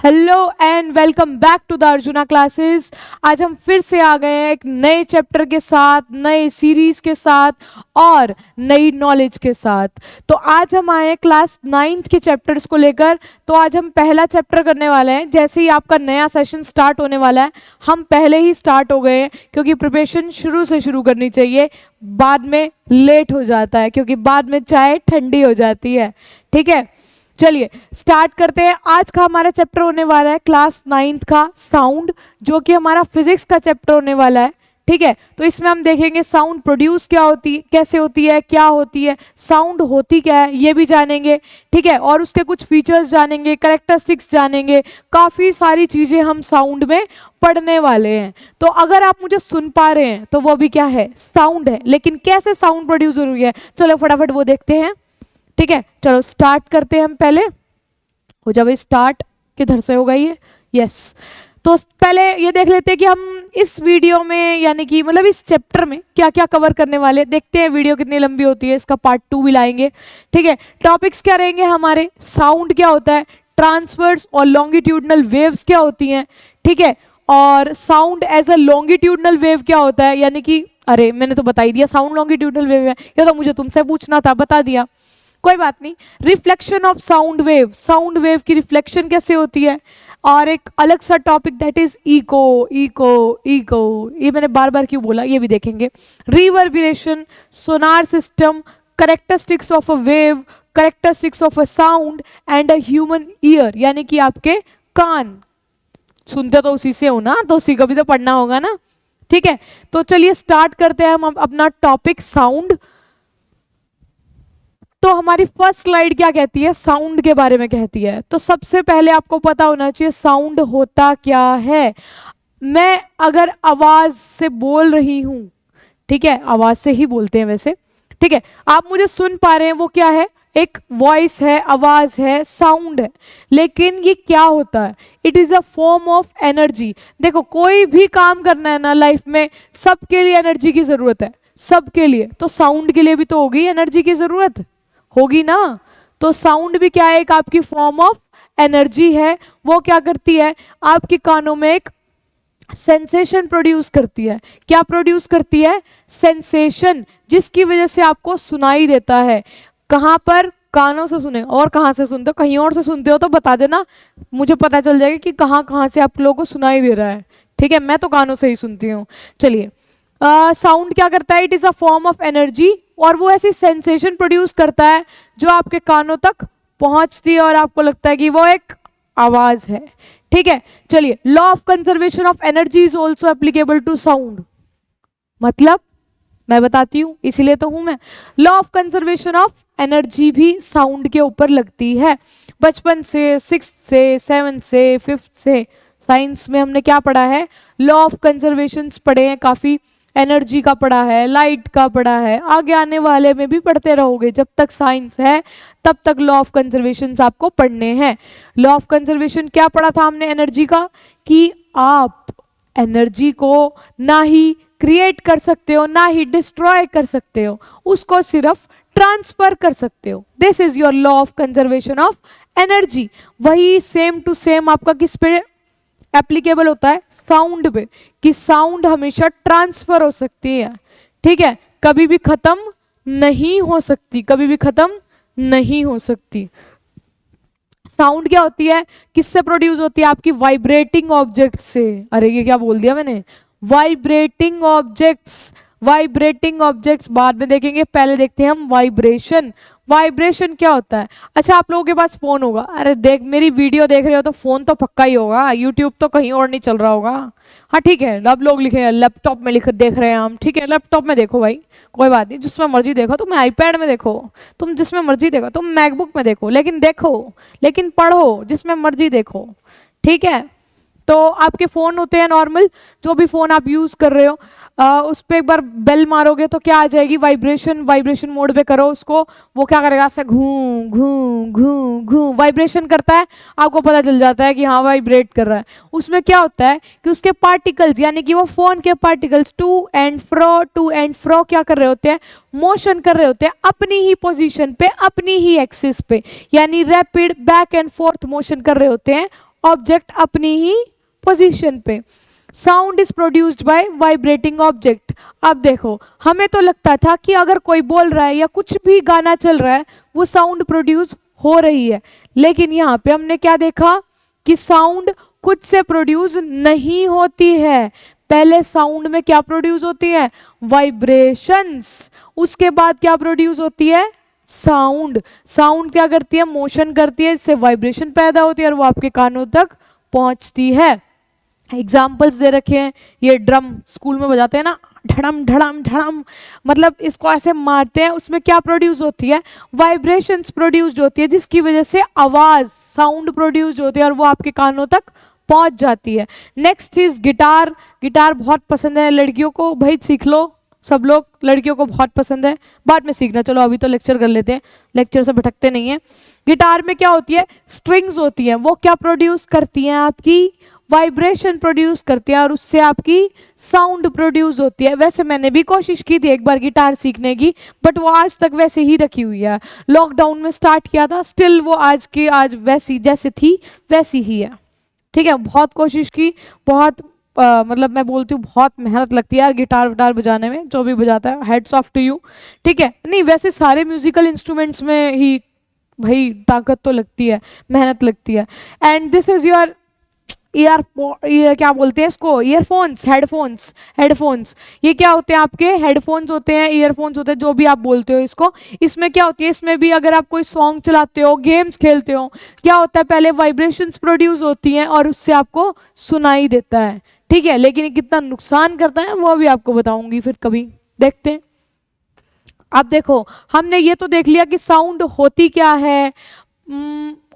Hello and welcome back to the Arjuna classes. आज हम फिर से आ गए हैं एक नए चैप्टर के साथ, नए सीरीज के साथ और नई नॉलेज के साथ। तो आज हम आए हैं क्लास 9th के चैप्टर्स को लेकर। तो आज हम पहला चैप्टर करने वाले हैं। जैसे ही आपका नया सेशन स्टार्ट होने वाला है, हम पहले ही स्टार्ट हो गए हैं क्योंकि प्रिपरेशन शुरू से शुरू करनी चाहिए, बाद में लेट हो जाता है क्योंकि बाद में चाय ठंडी हो जाती है। ठीक है, चलिए स्टार्ट करते हैं। आज का हमारा चैप्टर होने वाला है क्लास 9th का साउंड, जो कि हमारा फिजिक्स का चैप्टर होने वाला है। ठीक है, तो इसमें हम देखेंगे साउंड प्रोड्यूस क्या होती है, कैसे होती है, क्या होती है, साउंड होती क्या है, ये भी जानेंगे। ठीक है, और उसके कुछ फीचर्स जानेंगे, कैरेक्टरिस्टिक्स जानेंगे, काफ़ी सारी चीज़ें हम साउंड में पढ़ने वाले हैं। तो अगर आप मुझे सुन पा रहे हैं तो वो भी क्या है, साउंड है। लेकिन कैसे साउंड प्रोड्यूस हो रही है, चलो फटाफट वो देखते हैं। ठीक है, चलो स्टार्ट करते हैं। हम पहले हो जाए स्टार्ट, किधर से होगा ये, यस। तो पहले ये देख लेते हैं कि हम इस वीडियो में यानी कि मतलब इस चैप्टर में क्या क्या कवर करने वाले। देखते हैं वीडियो कितनी लंबी होती है, इसका पार्ट 2 भी लाएंगे। ठीक है, टॉपिक्स क्या रहेंगे हमारे, साउंड क्या होता है, ट्रांसवर्स और लॉन्गिट्यूडनल वेव्स क्या होती हैं। ठीक है, और sound as a longitudinal wave क्या होता है, यानी कि अरे मैंने तो बता ही दिया साउंड लॉन्गिट्यूडनल वेव है, ये तो मुझे तुमसे पूछना था, बता दिया, कोई बात नहीं। Reflection of sound wave, sound wave की रिफ्लेक्शन कैसे होती है। और एक अलग सा topic that is echo, echo echo, ये मैंने बार बार क्यों बोला, ये भी देखेंगे। Reverberation, sonar system, characteristics of a wave, characteristics of a sound and a human ear, यानी कि आपके कान, सुनते तो उसी से हो ना, तो उसी को भी तो पढ़ना होगा ना। ठीक है, तो चलिए स्टार्ट करते हैं हम अपना टॉपिक साउंड। तो हमारी फर्स्ट स्लाइड क्या कहती है, साउंड के बारे में कहती है। तो सबसे पहले आपको पता होना चाहिए साउंड होता क्या है। मैं अगर आवाज से बोल रही हूं, ठीक है, आवाज से ही बोलते हैं वैसे, ठीक है, आप मुझे सुन पा रहे हैं, वो क्या है, एक वॉइस है, आवाज है, साउंड है। लेकिन ये क्या होता है, it is a form of energy. देखो कोई भी काम करना है ना लाइफ में, सबके लिए एनर्जी की जरूरत है, सबके लिए। तो साउंड के लिए भी तो होगी एनर्जी की जरूरत, होगी ना। तो साउंड भी क्या है, एक आपकी फॉर्म ऑफ एनर्जी है। वो क्या करती है, आपके कानों में एक सेंसेशन प्रोड्यूस करती है। क्या प्रोड्यूस करती है, सेंसेशन, जिसकी वजह से आपको सुनाई देता है। कहां पर, कानों से सुने। और कहां से सुनते हो, कहीं और से सुनते हो तो बता देना, मुझे पता चल जाएगा कि कहां कहां से आप लोगों को सुनाई दे रहा है। ठीक है, मैं तो कानों से ही सुनती हूँ। चलिए, साउंड क्या करता है, it is a form of energy, और वो ऐसी सेंसेशन प्रोड्यूस करता है जो आपके कानों तक पहुंचती है और आपको लगता है कि वो एक आवाज है। ठीक है, चलिए, law of conservation of energy is also applicable to sound. मतलब मैं बताती हूं, इसीलिए तो हूं मैं। Law of conservation of energy भी साउंड के ऊपर लगती है। बचपन से, 6th से, 7th से, 5th से साइंस में हमने क्या पढ़ा है, लॉ ऑफ कंजर्वेशन पढ़े हैं, काफी एनर्जी का पढ़ा है, लाइट का पढ़ा है, आगे आने वाले में भी पढ़ते रहोगे। जब तक साइंस है तब तक लॉ ऑफ कंजर्वेशन आपको पढ़ने हैं। लॉ ऑफ कंजर्वेशन क्या पढ़ा था हमने एनर्जी का, कि आप एनर्जी को ना ही क्रिएट कर सकते हो ना ही डिस्ट्रॉय कर सकते हो, उसको सिर्फ ट्रांसफर कर सकते हो। This is your law of conservation of energy. वही सेम टू सेम आपका किस पे एप्लीकेबल होता है, साउंड पे, कि साउंड हमेशा ट्रांसफर हो सकती है। ठीक है, कभी भी खत्म नहीं हो सकती, कभी भी खत्म नहीं हो सकती। साउंड क्या होती है, किससे प्रोड्यूस होती है, आपकी वाइब्रेटिंग ऑब्जेक्ट से। अरे ये क्या बोल दिया मैंने, वाइब्रेटिंग ऑब्जेक्ट्स। वाइब्रेटिंग ऑब्जेक्ट्स बाद में देखेंगे, पहले देखते हैं हम वाइब्रेशन। वाइब्रेशन क्या होता है। अच्छा, आप लोगों के पास फोन होगा, अरे देख मेरी वीडियो देख रहे हो तो फोन तो पक्का ही होगा, यूट्यूब तो कहीं और नहीं चल रहा होगा। हाँ ठीक है, अब लोग लिखे लैपटॉप में लिख देख रहे हैं हम, ठीक है, लैपटॉप में देखो भाई, कोई बात नहीं, जिसमें मर्जी देखो, तुम आईपैड में देखो, तुम जिसमें मर्जी देखो, तुम मैकबुक में देखो, लेकिन देखो, लेकिन पढ़ो, जिसमें मर्जी देखो। ठीक है, तो आपके फ़ोन होते हैं नॉर्मल, जो भी फ़ोन आप यूज़ कर रहे हो, उस पर एक बार बेल मारोगे तो क्या आ जाएगी, वाइब्रेशन। वाइब्रेशन मोड पे करो उसको, वो क्या करेगा, ऐसा घूं घूं घूं घूं वाइब्रेशन करता है, आपको पता चल जाता है कि हाँ वाइब्रेट कर रहा है। उसमें क्या होता है कि उसके पार्टिकल्स, यानी कि वो फ़ोन के पार्टिकल्स टू एंड फ्रो क्या कर रहे होते हैं, मोशन कर रहे होते हैं अपनी ही पोजीशन पे, अपनी ही एक्सिस पे, यानी rapid back and fourth motion कर रहे होते हैं ऑब्जेक्ट अपनी ही पोजीशन पे। Sound is produced by vibrating object. अब देखो, हमें तो लगता था कि अगर कोई बोल रहा है या कुछ भी गाना चल रहा है वो साउंड प्रोड्यूस हो रही है, लेकिन यहाँ पे हमने क्या देखा कि साउंड खुद से प्रोड्यूस नहीं होती है। पहले साउंड में क्या प्रोड्यूस होती है? वाइब्रेशंस। उसके बाद क्या प्रोड्यूस होती है? साउंड। साउंड क्या करती है? मोशन करती है, इससे वाइब्रेशन पैदा होती है और वो आपके कानों तक पहुंचती है। एग्जाम्पल्स दे रखे हैं, ये ड्रम स्कूल में बजाते हैं ना, ढड़म ढड़म ढड़म, मतलब इसको ऐसे मारते हैं, उसमें क्या प्रोड्यूस होती है? वाइब्रेशंस प्रोड्यूस्ड होती है, जिसकी वजह से आवाज, साउंड प्रोड्यूस होती है और वो आपके कानों तक पहुंच जाती है। नेक्स्ट चीज गिटार। गिटार बहुत पसंद है लड़कियों को, भाई सीख लो सब लोग, लड़कियों को बहुत पसंद है, बाद में सीखना, चलो अभी तो लेक्चर कर लेते हैं, लेक्चर से भटकते नहीं है। गिटार में क्या होती है? स्ट्रिंग्स होती हैं, वो क्या प्रोड्यूस करती हैं? आपकी वाइब्रेशन प्रोड्यूस करती है और उससे आपकी साउंड प्रोड्यूस होती है। वैसे मैंने भी कोशिश की थी एक बार गिटार सीखने की, बट वो आज तक वैसे ही रखी हुई है। लॉकडाउन में स्टार्ट किया था, स्टिल वो आज की आज वैसी जैसे थी वैसी ही है। ठीक है, बहुत कोशिश की, बहुत मतलब मैं बोलती हूँ बहुत मेहनत लगती है यार गिटार विटार बजाने में, जो भी बजाता है हेड्स ऑफ टू यू। ठीक है, नहीं वैसे सारे म्यूजिकल इंस्ट्रूमेंट्स में ही भाई ताकत तो लगती है, मेहनत लगती है। एंड दिस इज योर क्या बोलते हैं इसको? Earphones, headphones. हेडफोन्स ये क्या होते हैं? आपके हेडफोन्स होते हैं, ईयरफोन्स होते हैं, जो भी आप बोलते हो इसको। इसमें क्या होती है? इसमें भी अगर आप कोई सॉन्ग चलाते हो, गेम्स खेलते हो, क्या होता है? पहले वाइब्रेशंस प्रोड्यूस होती हैं और उससे आपको सुनाई देता है। ठीक है, लेकिन ये कितना नुकसान करता है वो भी आपको बताऊंगी फिर कभी, देखते हैं। अब देखो, हमने ये तो देख लिया कि साउंड होती क्या है,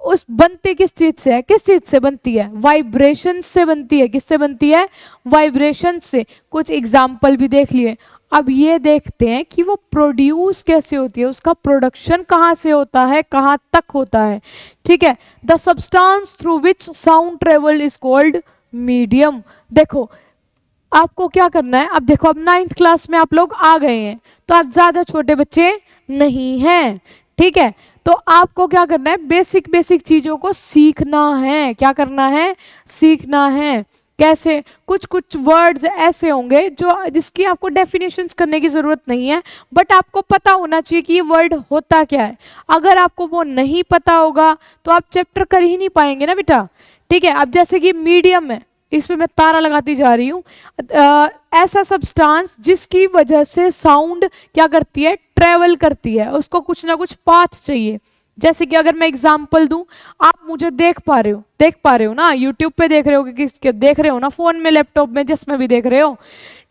उस बनती किस चीज से है? किस चीज से बनती है? वाइब्रेशन से बनती है। किससे बनती है? वाइब्रेशन से। कुछ एग्जाम्पल भी देख लिए। अब ये देखते हैं कि वो प्रोड्यूस कैसे होती है, उसका प्रोडक्शन कहाँ से होता है, कहाँ तक होता है। ठीक है, the substance through which sound travel is called medium. देखो आपको क्या करना है, अब देखो अब 9th क्लास में आप लोग आ गए हैं, तो आप ज्यादा छोटे बच्चे नहीं हैं। ठीक है, तो आपको क्या करना है? बेसिक बेसिक चीजों को सीखना है। क्या करना है? सीखना है। कैसे? कुछ कुछ वर्ड्स ऐसे होंगे जो जिसकी आपको डेफिनेशंस करने की जरूरत नहीं है, बट आपको पता होना चाहिए कि ये वर्ड होता क्या है। अगर आपको वो नहीं पता होगा तो आप चैप्टर कर ही नहीं पाएंगे ना बेटा। ठीक है, अब जैसे कि मीडियम है, इसमें मैं तारा लगाती जा रही हूँ, ऐसा सब्सटेंस जिसकी वजह से साउंड क्या करती है? ट्रेवल करती है, उसको कुछ ना कुछ पाथ चाहिए। जैसे कि अगर मैं एग्जांपल दूं, आप मुझे देख पा रहे हो ना, यूट्यूब पे देख रहे हो, कि देख रहे हो ना, फोन में, लैपटॉप में, जिसमें भी देख रहे हो।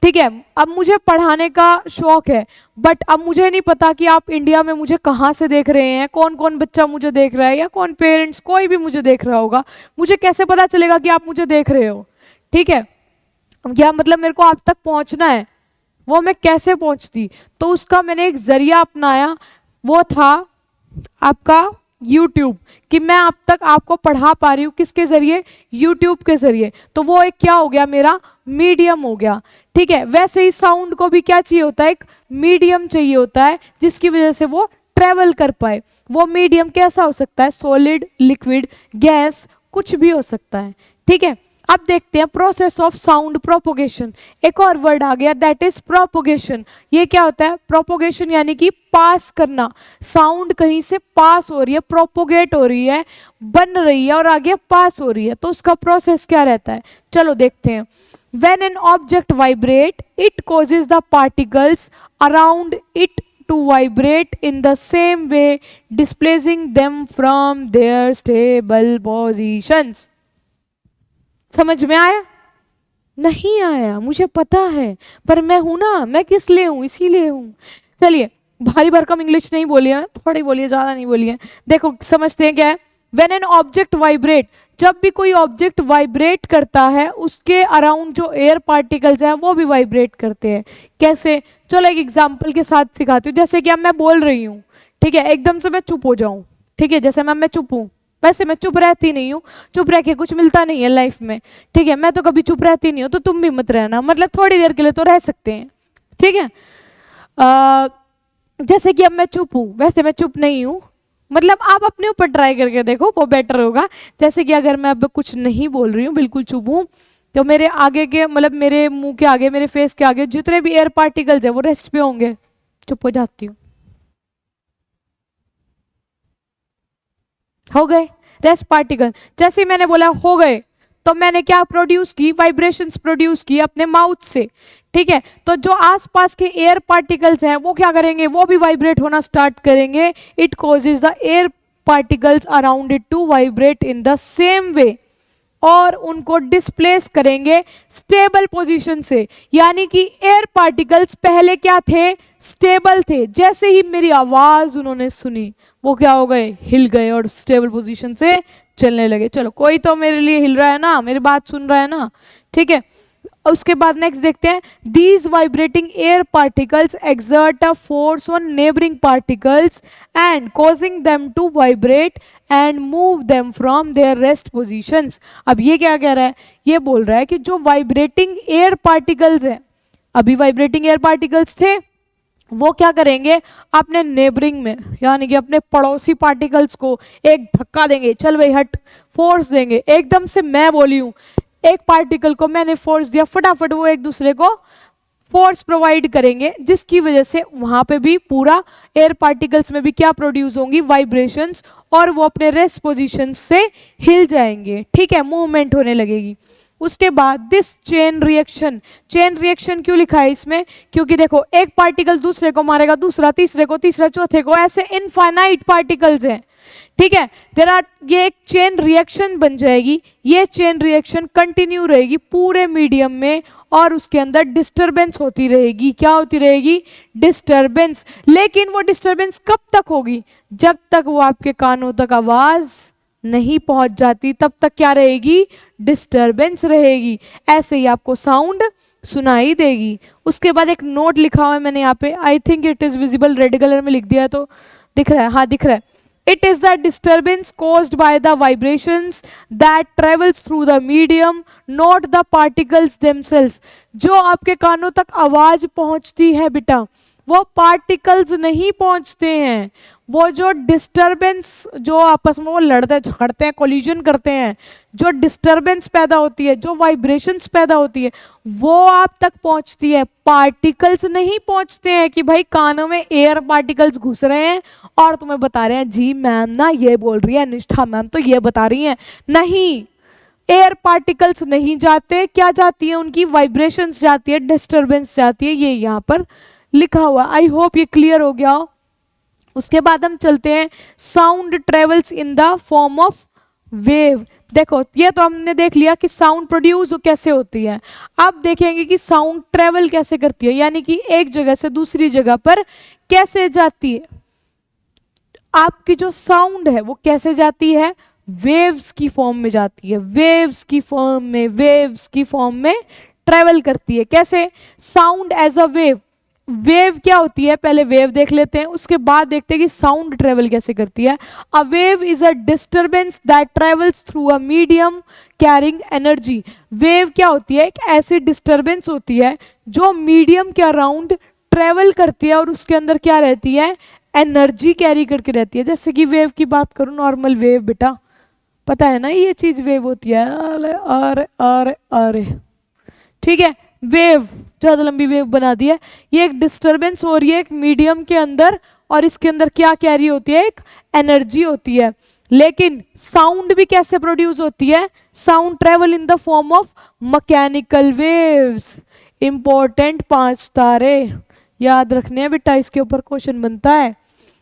ठीक है, अब मुझे पढ़ाने का शौक है, बट अब मुझे नहीं पता कि आप इंडिया में मुझे कहाँ से देख रहे हैं, कौन कौन बच्चा मुझे देख रहा है, या कौन पेरेंट्स, कोई भी मुझे देख रहा होगा। मुझे कैसे पता चलेगा कि आप मुझे देख रहे हो? ठीक है, या मतलब मेरे को आप तक पहुंचना है, वो मैं कैसे पहुंचती? तो उसका मैंने एक जरिया अपनाया, वो था आपका YouTube, कि मैं अब तक आपको पढ़ा पा रही हूँ किसके जरिए? YouTube के जरिए। तो वो एक क्या हो गया? मेरा मीडियम हो गया। ठीक है, वैसे ही साउंड को भी क्या चाहिए होता है? एक मीडियम चाहिए होता है जिसकी वजह से वो ट्रेवल कर पाए। वो मीडियम कैसा हो सकता है? सॉलिड, लिक्विड, गैस, कुछ भी हो सकता है। ठीक है, अब देखते हैं प्रोसेस ऑफ साउंड प्रोपोगेशन। एक और वर्ड आ गया, दैट इज प्रोपोगेशन। ये क्या होता है? प्रोपोगेशन यानी कि पास करना। साउंड कहीं से पास हो रही है, प्रोपोगेट हो रही है, बन रही है और आगे पास हो रही है, तो उसका प्रोसेस क्या रहता है? चलो देखते हैं। When an object vibrate, it causes the particles around it to vibrate in the same way, displacing them from their stable positions. समझ में आया? नहीं आया, मुझे पता है, पर मैं हूं ना, मैं किस लिए हूं? इसीलिए हूं। चलिए, भारी भरकम इंग्लिश नहीं बोली है, थोड़ी बोलिए, ज्यादा नहीं बोली है। देखो समझते हैं क्या है। व्हेन एन ऑब्जेक्ट वाइब्रेट, जब भी कोई ऑब्जेक्ट वाइब्रेट करता है, उसके अराउंड जो एयर पार्टिकल्स हैं वो भी वाइब्रेट करते हैं। कैसे? चलो एक एग्जांपल के साथ सिखाती हूँ। जैसे कि अब मैं बोल रही हूँ, ठीक है, एकदम से मैं चुप हो जाऊं, ठीक है, जैसे मैं चुप हूँ, वैसे मैं चुप रहती नहीं हूँ, चुप रह के कुछ मिलता नहीं है लाइफ में। ठीक है, मैं तो कभी चुप रहती नहीं हूँ, तो तुम भी मत रहना, मतलब थोड़ी देर के लिए तो रह सकते हैं। ठीक है, जैसे कि अब मैं चुप हूँ, वैसे मैं चुप नहीं हूँ, मतलब आप अपने ऊपर ट्राई करके देखो, वो बेटर होगा। जैसे कि अगर मैं अब कुछ नहीं बोल रही हूँ, बिल्कुल चुप हूँ, तो मेरे आगे के मतलब मेरे मुंह के आगे, मेरे फेस के आगे जितने भी एयर पार्टिकल्स है वो रेस्ट पे होंगे। चुप हो जाती हूँ, हो गए रेस्ट पार्टिकल। जैसे ही मैंने बोला हो गए, तो मैंने क्या प्रोड्यूस की, वाइब्रेशंस प्रोड्यूस की अपने माउथ से। ठीक है, तो जो आसपास के एयर पार्टिकल्स हैं वो क्या करेंगे, वो भी वाइब्रेट होना स्टार्ट करेंगे। It causes the air particles around it to vibrate in the same way, और उनको डिस्प्लेस करेंगे स्टेबल पोजीशन से। यानी कि एयर पार्टिकल्स पहले क्या थे, स्टेबल थे। जैसे ही मेरी आवाज उन्होंने सुनी, वो क्या हो गए, हिल गए और स्टेबल पोजीशन से चलने लगे। चलो, कोई तो मेरे लिए हिल रहा है ना, मेरी बात सुन रहा है ना। ठीक है, उसके बाद नेक्स्ट देखते हैं, these vibrating air particles exert a force on neighbouring particles and causing them to vibrate and move them from their rest positions. अब ये क्या कह रहा है, ये बोल रहा है कि जो वाइब्रेटिंग एयर पार्टिकल्स हैं, अभी वाइब्रेटिंग एयर पार्टिकल्स थे, वो क्या करेंगे, अपने नेबरिंग में यानी कि अपने पड़ोसी पार्टिकल्स को एक धक्का देंगे, चल भाई हट, फोर्स देंगे। एकदम से मैं बोली हूं, एक पार्टिकल को मैंने फोर्स दिया, फटाफट वो एक दूसरे को फोर्स प्रोवाइड करेंगे, जिसकी वजह से वहां पे भी पूरा एयर पार्टिकल्स में भी क्या प्रोड्यूस होंगी, वाइब्रेशंस, और वो अपने रेस्ट पोजीशन से हिल जाएंगे। ठीक है, मूवमेंट होने लगेगी। उसके बाद this chain reaction, chain reaction क्यों लिखा है इसमें, क्योंकि देखो एक पार्टिकल दूसरे को मारेगा, दूसरा तीसरे को, तीसरा चौथे को, ऐसे इनफाइनाइट पार्टिकल्स हैं। ठीक है, देयर आर, ये एक चेन रिएक्शन बन जाएगी। ये चेन रिएक्शन कंटिन्यू रहेगी पूरे मीडियम में, और उसके अंदर डिस्टरबेंस होती रहेगी। क्या होती रहेगी, डिस्टरबेंस। लेकिन वो डिस्टरबेंस कब तक होगी, जब तक वो आपके कानों तक आवाज नहीं पहुंच जाती, तब तक क्या रहेगी, डिस्टरबेंस रहेगी। ऐसे ही आपको साउंड सुनाई देगी। उसके बाद एक नोट लिखा हुआ है मैंने यहाँ पे, I think it is visible, red colour में लिख दिया है, तो दिख रहा है, हाँ दिख रहा है। It is the disturbance caused by the vibrations that travels through the medium, not the particles themselves. जो आपके कानों तक आवाज पहुंचती है बेटा, वो पार्टिकल्स नहीं पहुंचते हैं। वो जो डिस्टरबेंस, जो आपस में वो लड़ते झगड़ते हैं, कोलिजन करते हैं, जो डिस्टरबेंस पैदा होती है, जो वाइब्रेशंस पैदा होती है, वो आप तक पहुंचती है, पार्टिकल्स नहीं पहुंचते हैं। कि भाई कानों में एयर पार्टिकल्स घुस रहे हैं और तुम्हें बता रहे हैं, जी मैम ना ये बोल रही है, निष्ठा मैम तो ये बता रही हैं। नहीं, एयर पार्टिकल्स नहीं जाते, क्या जाती है, उनकी वाइब्रेशंस जाती है, डिस्टरबेंस जाती है। ये यहाँ पर लिखा हुआ, आई होप ये क्लियर हो गया हो। उसके बाद हम चलते हैं, sound travels in the form of wave. देखो ये तो हमने देख लिया कि साउंड प्रोड्यूस कैसे होती है। अब देखेंगे कि साउंड ट्रेवल कैसे करती है, यानी कि एक जगह से दूसरी जगह पर कैसे जाती है। आपकी जो साउंड है वो कैसे जाती है, वेव्स की फॉर्म में जाती है, वेव्स की फॉर्म में, वेव्स की फॉर्म में ट्रेवल करती है। कैसे, sound as a wave. Wave क्या होती है, पहले वेव देख लेते हैं, उसके बाद देखते हैं कि साउंड ट्रेवल कैसे करती है। A wave is a disturbance that travels through a medium carrying energy. Wave क्या होती है, एक ऐसी डिस्टर्बेंस होती है जो मीडियम के अराउंड ट्रेवल करती है और उसके अंदर क्या रहती है, एनर्जी कैरी करके रहती है। जैसे कि वेव की बात करूं, नॉर्मल वेव, बेटा पता है ना ये चीज वेव होती है, अरे अरे अरे अरे, ठीक है, वेव ज्यादा लंबी वेव बना दी है। ये एक डिस्टरबेंस हो रही है एक मीडियम के अंदर, और इसके अंदर क्या कैरी होती है, एक एनर्जी होती है। लेकिन साउंड भी कैसे प्रोड्यूस होती है, sound travel in the form of mechanical waves. Important 5 तारे याद रखने हैं बेटा, इसके ऊपर क्वेश्चन बनता है।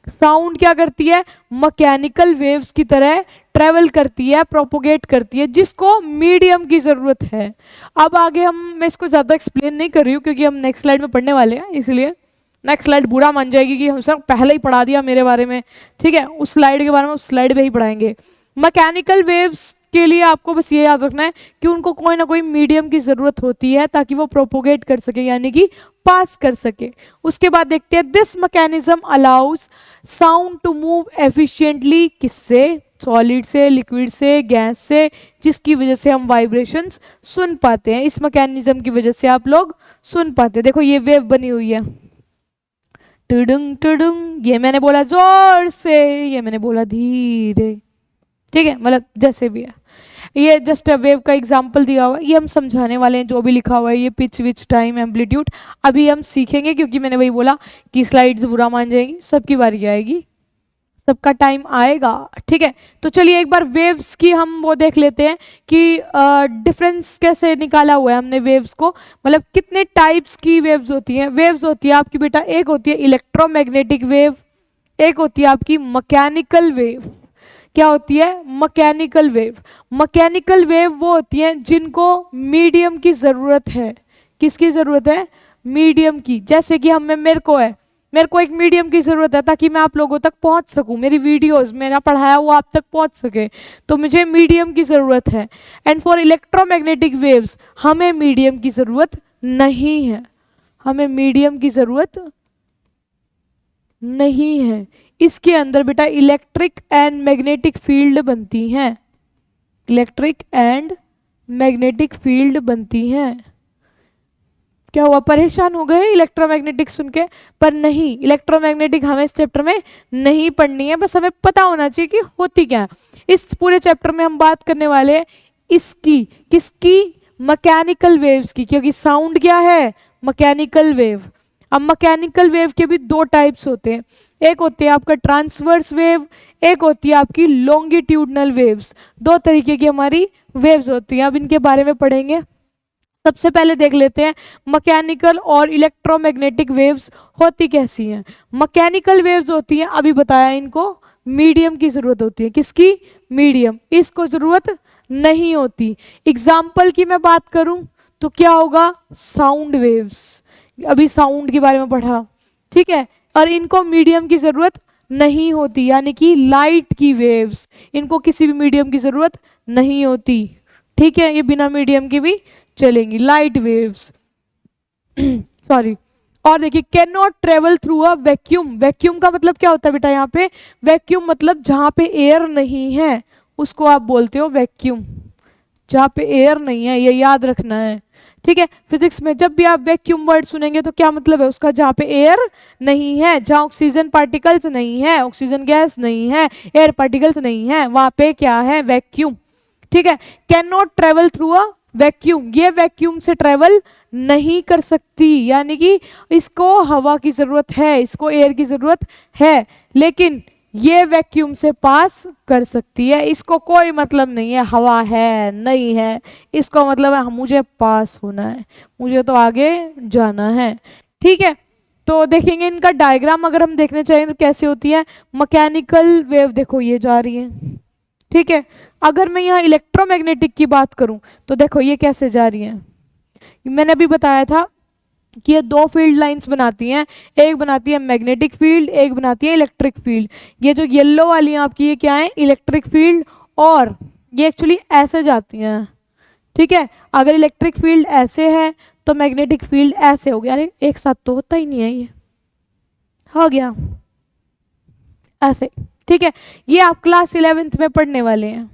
साउंड क्या करती है, मैकेनिकल वेव्स की तरह ट्रेवल करती है, प्रोपोगेट करती है, जिसको मीडियम की जरूरत है। अब आगे मैं इसको ज्यादा एक्सप्लेन नहीं कर रही हूँ क्योंकि हम नेक्स्ट स्लाइड में पढ़ने वाले हैं, इसलिए नेक्स्ट स्लाइड बुरा मान जाएगी कि हम सर पहले ही पढ़ा दिया मेरे बारे में। ठीक है, उस स्लाइड के बारे में उस स्लाइड पे ही पढ़ाएंगे। मैकेनिकल वेव्स के लिए आपको बस ये याद रखना है कि उनको कोई ना कोई मीडियम की जरूरत होती है ताकि वो प्रोपोगेट कर सके, यानी कि पास कर सके। उसके बाद देखते हैं, this mechanism allows sound to move efficiently, किससे, सॉलिड से, लिक्विड से, गैस से, जिसकी वजह से हम वाइब्रेशंस सुन पाते हैं। इस मैकेनिज्म की वजह से आप लोग सुन पाते हैं। देखो ये वेव बनी हुई है, टुडुंग टुडुंग, ये मैंने बोला जोर से, ये मैंने बोला धीरे, ठीक है, मतलब जैसे भी है। ये जस्ट वेव का एग्जांपल दिया हुआ है, ये हम समझाने वाले हैं जो भी लिखा हुआ है, ये पिच विच टाइम एम्पलीट्यूड अभी हम सीखेंगे, क्योंकि मैंने वही बोला कि स्लाइड्स बुरा मान जाएंगी, सबकी बारी आएगी, सबका टाइम आएगा, ठीक है। तो चलिए एक बार वेव्स की हम वो देख लेते हैं कि डिफरेंस कैसे निकाला हुआ है हमने वेव्स को, मतलब कितने टाइप्स की वेव्स होती हैं। वेव्स होती है आपकी बेटा, एक होती है इलेक्ट्रोमैग्नेटिक वेव, एक होती है आपकी मैकेनिकल वेव। क्या होती है? Mechanical wave. मैकेनिकल वेव वो होती हैं जिनको मीडियम की ज़रूरत है। किसकी ज़रूरत है? मीडियम की। जैसे कि हमें, मेरे को एक मीडियम की ज़रूरत है ताकि मैं आप लोगों तक पहुंच सकूं, मेरी वीडियोस, मेरा पढ़ाया हुआ आप तक पहुंच सके, तो मुझे मीडियम की ज़रूरत है। एंड फॉर इलेक्ट्रोमैग्नेटिक वेव्स हमें मीडियम की ज़रूरत नहीं है, हमें मीडियम की ज़रूरत नहीं है। इसके अंदर बेटा इलेक्ट्रिक एंड मैग्नेटिक फील्ड बनती हैं, इलेक्ट्रिक एंड मैग्नेटिक फील्ड बनती हैं। क्या हुआ, परेशान हो गए इलेक्ट्रोमैग्नेटिक सुन के? पर नहीं, इलेक्ट्रोमैग्नेटिक हमें इस चैप्टर में नहीं पढ़नी है, बस हमें पता होना चाहिए कि होती क्या है। इस पूरे चैप्टर में हम बात करने वाले हैं इसकी, किसकी? मैकेनिकल वेव्स की, क्योंकि साउंड क्या है? Mechanical wave. अब मैकेनिकल वेव के भी दो टाइप्स होते हैं, एक होती है आपका ट्रांसवर्स वेव, एक होती है आपकी लॉन्गिट्यूडनल वेव्स। दो तरीके की हमारी वेव्स होती हैं, अब इनके बारे में पढ़ेंगे। सबसे पहले देख लेते हैं मैकेनिकल और इलेक्ट्रोमैग्नेटिक वेव्स होती कैसी हैं। मैकेनिकल वेव्स होती हैं, अभी बताया, इनको मीडियम की जरूरत होती है। किसकी? मीडियम। इसको जरूरत नहीं होती। एग्जाम्पल की मैं बात करूं तो क्या होगा? साउंड वेव्स, अभी साउंड के बारे में पढ़ा, ठीक है, और इनको मीडियम की जरूरत नहीं होती, यानी कि लाइट की वेव्स, इनको किसी भी मीडियम की जरूरत नहीं होती, ठीक है, ये बिना मीडियम के भी चलेंगी, लाइट वेव्स। सॉरी। और देखिए, can not travel through a vacuum. Vacuum का मतलब क्या होता है बेटा? यहाँ पे वैक्यूम मतलब जहां पे एयर नहीं है उसको आप बोलते हो वैक्यूम, जहां पे एयर नहीं है, ये याद रखना है, ठीक है। फिजिक्स में जब भी आप वैक्यूम वर्ड सुनेंगे तो क्या मतलब है उसका? जहां पे एयर नहीं है, जहां ऑक्सीजन पार्टिकल्स नहीं है, ऑक्सीजन गैस नहीं है, एयर पार्टिकल्स नहीं है, वहां पे क्या है? वैक्यूम, ठीक है। Can not travel through a vacuum, ये वैक्यूम से ट्रेवल नहीं कर सकती, यानी कि इसको हवा की जरूरत है, इसको एयर की जरूरत है, लेकिन ये वैक्यूम से पास कर सकती है। इसको कोई मतलब नहीं है हवा है नहीं है, इसको मतलब है मुझे पास होना है, मुझे तो आगे जाना है, ठीक है। तो देखेंगे इनका डायग्राम अगर हम देखने चाहिए तो कैसे होती है। मैकेनिकल वेव देखो ये जा रही है, ठीक है। अगर मैं यहाँ इलेक्ट्रोमैग्नेटिक की बात करूं तो देखो ये कैसे जा रही है। मैंने अभी बताया था कि ये दो फील्ड लाइंस बनाती हैं, एक बनाती है मैग्नेटिक फील्ड, एक बनाती है इलेक्ट्रिक फील्ड। ये जो येलो वाली हैं आपकी, ये क्या है? इलेक्ट्रिक फील्ड, और ये एक्चुअली ऐसे जाती हैं, ठीक है। अगर इलेक्ट्रिक फील्ड ऐसे है तो मैग्नेटिक फील्ड ऐसे हो गया। अरे एक साथ तो होता ही नहीं है, ये हो गया ऐसे, ठीक है। ये आप क्लास 11th में पढ़ने वाले हैं,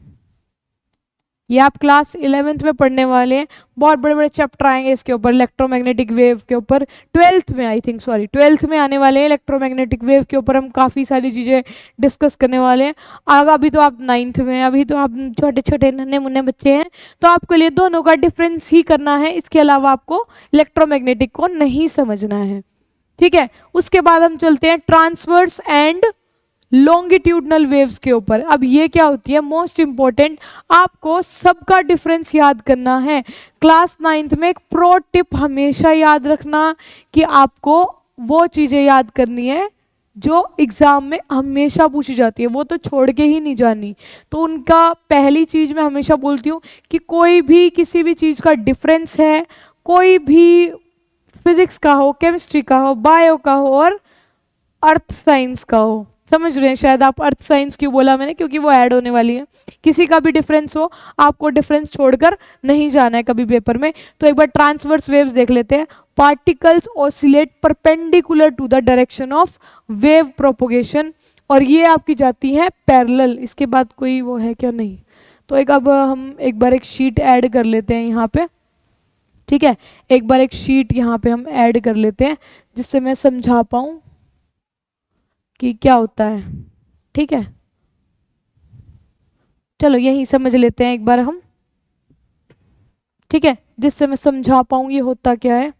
ये आप क्लास 11th में पढ़ने वाले हैं। बहुत बड़े बड़े चैप्टर आएंगे इसके ऊपर, इलेक्ट्रोमैग्नेटिक वेव के ऊपर 12th में, आई थिंक, सॉरी 12th में आने वाले हैं। इलेक्ट्रोमैग्नेटिक वेव के ऊपर हम काफ़ी सारी चीज़ें डिस्कस करने वाले हैं। आगे अभी तो आप 9th में, अभी तो आप छोटे छोटे नन्हे मुन्ने बच्चे हैं, तो आपके लिए दोनों का डिफरेंस ही करना है, इसके अलावा आपको इलेक्ट्रोमैग्नेटिक को नहीं समझना है, ठीक है। उसके बाद हम चलते हैं ट्रांसवर्स एंड लॉन्गिट्यूडनल वेव्स के ऊपर। अब ये क्या होती है? मोस्ट इंपॉर्टेंट, आपको सबका डिफरेंस याद करना है। क्लास 9th में एक प्रो टिप हमेशा याद रखना कि आपको वो चीज़ें याद करनी है जो एग्जाम में हमेशा पूछी जाती है, वो तो छोड़ के ही नहीं जानी। तो उनका पहली चीज़ मैं हमेशा बोलती हूँ कि कोई भी किसी भी चीज़ का डिफरेंस है, कोई भी फिजिक्स का हो, केमिस्ट्री का हो, बायो का हो और अर्थ साइंस का हो, समझ रहे हैं शायद आप अर्थ साइंस क्यों बोला मैंने, क्योंकि वो ऐड होने वाली है। किसी का भी डिफरेंस हो, आपको डिफरेंस छोड़कर नहीं जाना है कभी पेपर में। तो एक बार ट्रांसवर्स वेव्स देख लेते हैं। Particles oscillate perpendicular to the direction of wave propagation, और ये आपकी जाती है पैरेलल। इसके बाद कोई वो है क्या? नहीं। तो एक अब हम एक बार एक शीट ऐड कर लेते हैं यहाँ पे, ठीक है। एक बार एक शीट यहाँ पे हम ऐड कर लेते हैं जिससे मैं समझा पाऊँ। कि क्या होता है। ठीक है, चलो यही समझ लेते हैं एक बार हम। ठीक है, जिससे मैं समझा पाऊँ ये होता क्या है।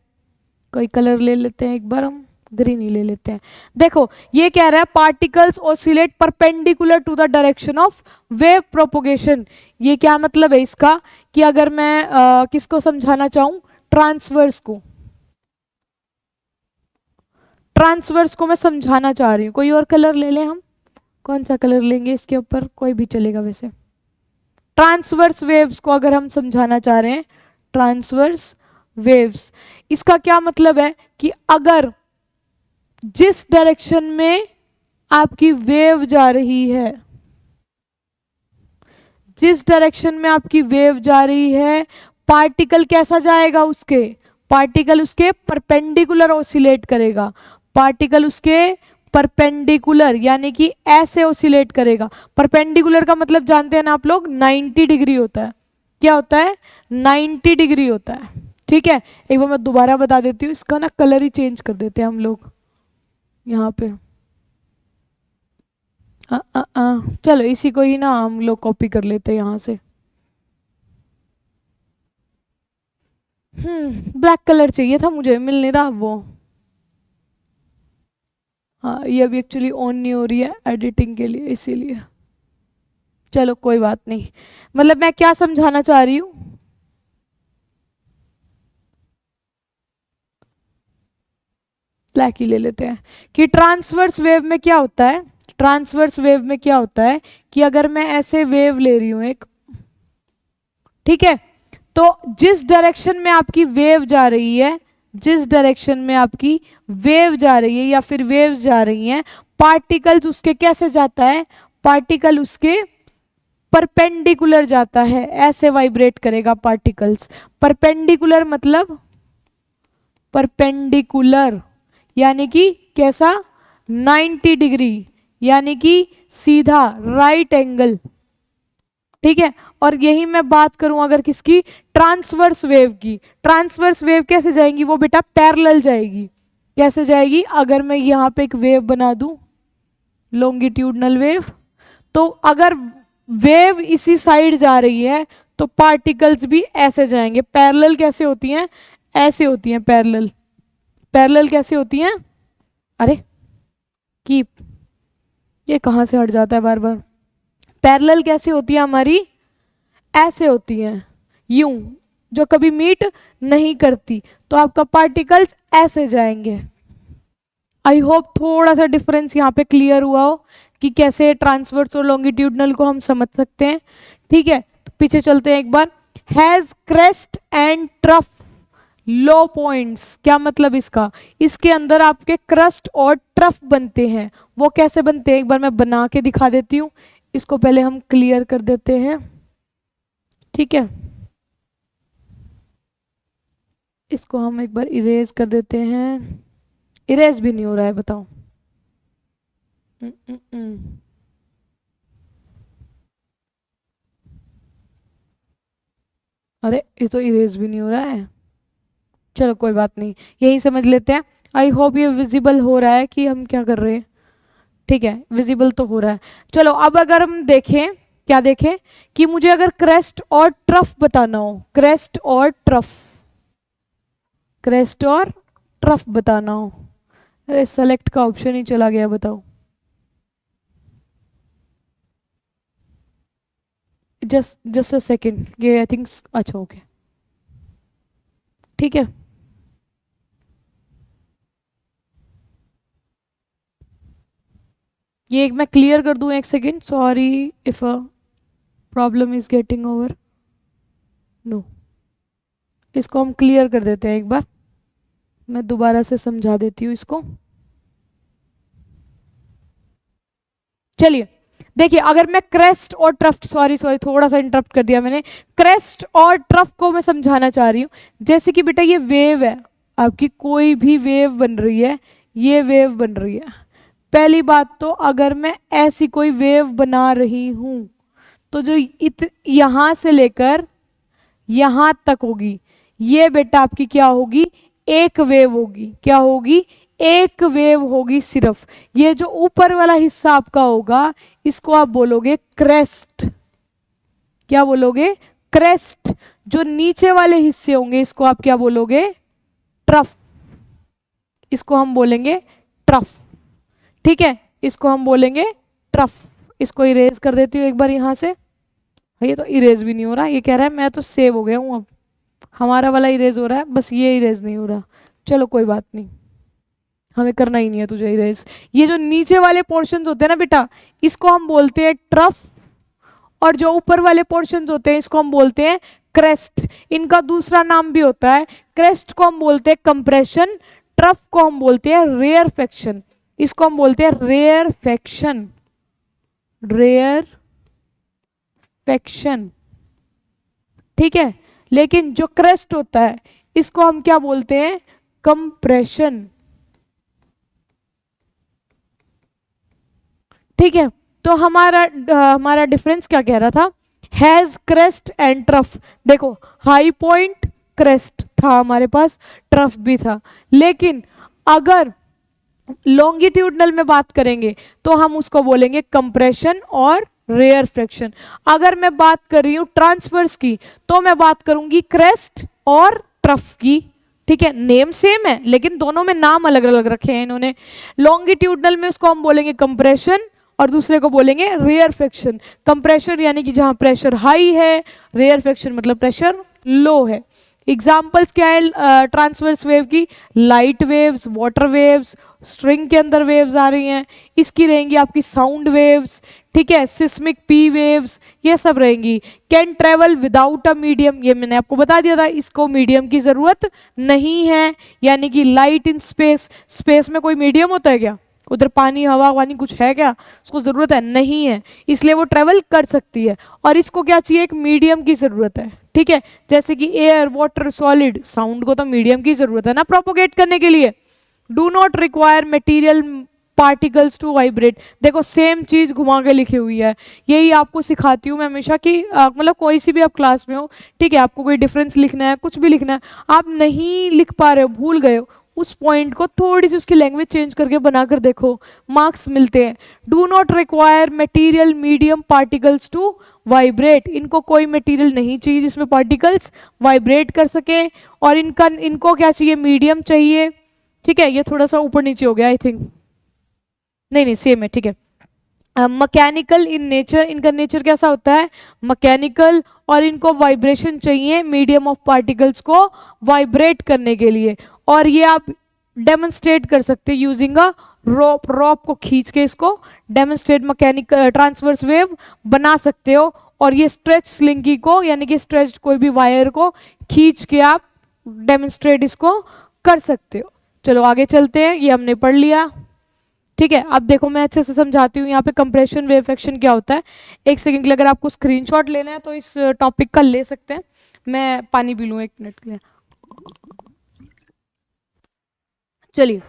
कोई कलर ले लेते हैं एक बार हम, ग्रीन ही ले लेते हैं। देखो ये कह रहा है particles oscillate perpendicular to the direction of wave propagation. ये क्या मतलब है इसका, कि अगर मैं किसको समझाना चाहूँ, ट्रांसवर्स को, ट्रांसवर्स को मैं समझाना चाह रही हूँ। कोई और कलर ले लें हम, कौन सा कलर लेंगे इसके ऊपर, कोई भी चलेगा वैसे। ट्रांसवर्स वेव्स को अगर हम समझाना चाह रहे हैं, ट्रांसवर्स वेव्स, इसका क्या मतलब है कि अगर जिस डायरेक्शन में आपकी वेव जा रही है, जिस डायरेक्शन में आपकी वेव जा रही है, पार्टिकल कैसा जाएगा उसके, पार्टिकल उसके परपेंडिकुलर ऑसिलेट करेगा। पार्टिकल उसके परपेंडिकुलर यानी कि ऐसे ऑसिलेट करेगा। परपेंडिकुलर का मतलब जानते हैं ना आप लोग, 90 डिग्री होता है। क्या होता है, 90 डिग्री होता है। ठीक है, एक बार मैं दोबारा बता देती हूँ, इसका ना कलर ही चेंज कर देते हैं हम लोग यहाँ पे। चलो इसी को ही ना हम लोग कॉपी कर लेते हैं यहाँ से। ब्लैक कलर चाहिए था मुझे, मिल नहीं रहा वो। हाँ ये अभी एक्चुअली ऑन नहीं हो रही है एडिटिंग के लिए, इसीलिए। चलो कोई बात नहीं, मतलब मैं क्या समझाना चाह रही हूँ, ब्लैक ही ले लेते हैं, कि ट्रांसवर्स वेव में क्या होता है, ट्रांसवर्स वेव में क्या होता है कि अगर मैं ऐसे वेव ले रही हूँ एक, ठीक है, तो जिस डायरेक्शन में आपकी वेव जा रही है, जिस डायरेक्शन में आपकी वेव जा रही है या फिर वेव्स जा रही हैं, पार्टिकल्स उसके कैसे जाता है, पार्टिकल उसके परपेंडिकुलर जाता है, ऐसे वाइब्रेट करेगा पार्टिकल्स। परपेंडिकुलर मतलब, परपेंडिकुलर यानी कि कैसा, 90 डिग्री यानी कि सीधा, राइट एंगल। ठीक है, और यही मैं बात करूं अगर किसकी, ट्रांसवर्स वेव की। ट्रांसवर्स वेव कैसे जाएंगी, वो बेटा पैरेलल जाएगी। कैसे जाएगी, अगर मैं यहाँ पे एक वेव बना दूं, लॉन्गिट्यूडनल वेव, तो अगर वेव इसी साइड जा रही है तो पार्टिकल्स भी ऐसे जाएंगे। पैरेलल कैसे होती हैं, ऐसे होती हैं पैरेलल। पैरेलल कैसे होती हैं, अरे कीप, ये कहाँ से हट जाता है बार बार। पैरेलल कैसे होती है हमारी, ऐसे होती हैं, यूं, जो कभी मीट नहीं करती, तो आपका पार्टिकल्स ऐसे जाएंगे। आई होप थोड़ा सा डिफरेंस यहाँ पे क्लियर हुआ हो कि कैसे ट्रांसवर्स और लॉन्गिट्यूडनल को हम समझ सकते हैं। ठीक है, तो पीछे चलते हैं एक बार। Has crest and trough low points, क्या मतलब इसका, इसके अंदर आपके क्रस्ट और ट्रफ बनते हैं। वो कैसे बनते हैं, एक बार मैं बना के दिखा देती हूँ। इसको पहले हम क्लियर कर देते हैं। ठीक है, इसको हम एक बार इरेज कर देते हैं। इरेज भी नहीं हो रहा है, बताओ। अरे ये तो इरेज भी नहीं हो रहा है। चलो कोई बात नहीं, यही समझ लेते हैं। आई होप ये विजिबल हो रहा है कि हम क्या कर रहे हैं। ठीक है, विजिबल तो हो रहा है। चलो अब अगर हम देखें, क्या देखें, कि मुझे अगर क्रेस्ट और ट्रफ बताना हो, क्रेस्ट और ट्रफ, क्रेस्ट और ट्रफ बताना हो। अरे सेलेक्ट का ऑप्शन ही चला गया, बताओ। जस्ट अ सेकेंड, ये आई थिंक, अच्छा ओके, ठीक है। ये एक मैं क्लियर कर दूं, एक second, sorry if a problem is getting over, no. इसको हम क्लियर कर देते हैं एक बार, मैं दोबारा से समझा देती हूँ इसको। चलिए देखिए, अगर मैं क्रेस्ट और ट्रफ, सॉरी सॉरी थोड़ा सा इंटरप्ट कर दिया मैंने, क्रेस्ट और ट्रफ को मैं समझाना चाह रही हूँ। जैसे कि बेटा ये वेव है आपकी, कोई भी वेव बन रही है, ये वेव बन रही है। पहली बात तो अगर मैं ऐसी कोई वेव बना रही हूँ, तो जो यहाँ से लेकर यहाँ तक होगी, ये बेटा आपकी क्या होगी, एक वेव होगी। क्या होगी, एक वेव होगी सिर्फ। ये जो ऊपर वाला हिस्सा आपका होगा इसको आप बोलोगे क्रेस्ट। क्या बोलोगे? क्रेस्ट। जो नीचे वाले हिस्से होंगे इसको आप क्या बोलोगे? ट्रफ। इसको हम बोलेंगे ट्रफ। ठीक है, इसको हम बोलेंगे ट्रफ। इसको इरेज कर देती हूँ एक बार यहाँ से। ये तो इरेज भी नहीं हो रहा, ये कह रहा है मैं तो सेव हो गया हूँ। अब हमारा वाला इरेज हो रहा है, बस ये इरेज नहीं हो रहा। चलो कोई बात नहीं, हमें करना ही नहीं है तुझे इरेज। ये जो नीचे वाले पोर्शंस होते हैं ना बेटा, इसको हम बोलते हैं ट्रफ, और जो ऊपर वाले पोर्शंस होते हैं इसको हम बोलते हैं क्रेस्ट। इनका दूसरा नाम भी होता है। क्रेस्ट को हम बोलते हैं कंप्रेशन, ट्रफ को हम बोलते हैं रेयरफेक्शन। इसको हम बोलते हैं रेयरफेक्शन। रेयरफेक्शन, ठीक है। लेकिन जो क्रेस्ट होता है इसको हम क्या बोलते हैं? कंप्रेशन। ठीक है, तो हमारा डिफरेंस क्या कह रहा था? Has crest and trough. देखो हाई पॉइंट क्रेस्ट था हमारे पास, ट्रफ भी था। लेकिन अगर लॉन्गिट्यूडनल में बात करेंगे तो हम उसको बोलेंगे कंप्रेशन और रेयरफेक्शन। अगर मैं बात कर रही हूं ट्रांसवर्स की तो मैं बात करूंगी क्रेस्ट और ट्रफ की। ठीक है, नेम सेम है लेकिन दोनों में नाम अलग अलग रखे हैं इन्होंने। लॉन्गिट्यूडनल में उसको हम बोलेंगे कंप्रेशन और दूसरे को बोलेंगे रेयरफेक्शन। कंप्रेशन यानी कि जहां प्रेशर हाई है, रेयरफेक्शन मतलब प्रेशर लो है। एग्जाम्पल्स क्या है ट्रांसवर्स वेव की? Light waves, water waves, string के अंदर वेव्स आ रही हैं, इसकी रहेंगी आपकी साउंड वेव्स। ठीक है, सिस्मिक पी वेव्स, ये सब रहेंगी। Can travel without a medium, ये मैंने आपको बता दिया था, इसको मीडियम की जरूरत नहीं है। यानी कि लाइट इन स्पेस, स्पेस में कोई मीडियम होता है क्या? उधर पानी हवा वानी कुछ है क्या? उसको जरूरत है? नहीं है, इसलिए वो ट्रेवल कर सकती है। और इसको क्या चाहिए? एक मीडियम की जरूरत है। ठीक है, जैसे कि एयर, वाटर, सॉलिड, साउंड को तो मीडियम की जरूरत है ना प्रोपोगेट करने के लिए। Do not require material particles to vibrate. देखो सेम चीज घुमा के लिखी हुई है, यही आपको सिखाती हूँ मैं हमेशा कि मतलब कोई सी भी आप क्लास में हो, ठीक है, आपको कोई डिफरेंस लिखना है, कुछ भी लिखना है, आप नहीं लिख पा रहे हो, भूल गए हो, उस पॉइंट को थोड़ी सी उसकी लैंग्वेज चेंज करके बनाकर देखो, मार्क्स मिलते हैं। Do not require material medium particles to vibrate. इनको कोई मटेरियल नहीं चाहिए जिसमें पार्टिकल्स वाइब्रेट कर सके, और इनको क्या चाहिए? मीडियम चाहिए। ठीक है, ये थोड़ा सा ऊपर नीचे हो गया आई थिंक, नहीं सेम है। ठीक है, मैकेनिकल इन नेचर, इनका नेचर कैसा होता है? मैकेनिकल, और इनको वाइब्रेशन चाहिए मीडियम ऑफ पार्टिकल्स को वाइब्रेट करने के लिए। और ये आप डेमोन्स्ट्रेट कर सकते हैं यूजिंग अ रॉप। रॉप को खींच के इसको डेमोन्स्ट्रेट मैकेनिकल ट्रांसवर्स वेव बना सकते हो। और ये स्ट्रेच स्लिंकी को, यानी कि स्ट्रेच कोई भी वायर को खींच के आप डेमोन्स्ट्रेट इसको कर सकते हो। चलो आगे चलते हैं, ये हमने पढ़ लिया। ठीक है, अब देखो मैं अच्छे से समझाती हूँ यहाँ पे कंप्रेशन रेयरफेक्शन क्या होता है। एक सेकंड के लिए अगर आपको स्क्रीनशॉट लेना है तो इस टॉपिक का ले सकते हैं। मैं पानी पी लूँ 1 मिनट के लिए। चलिए,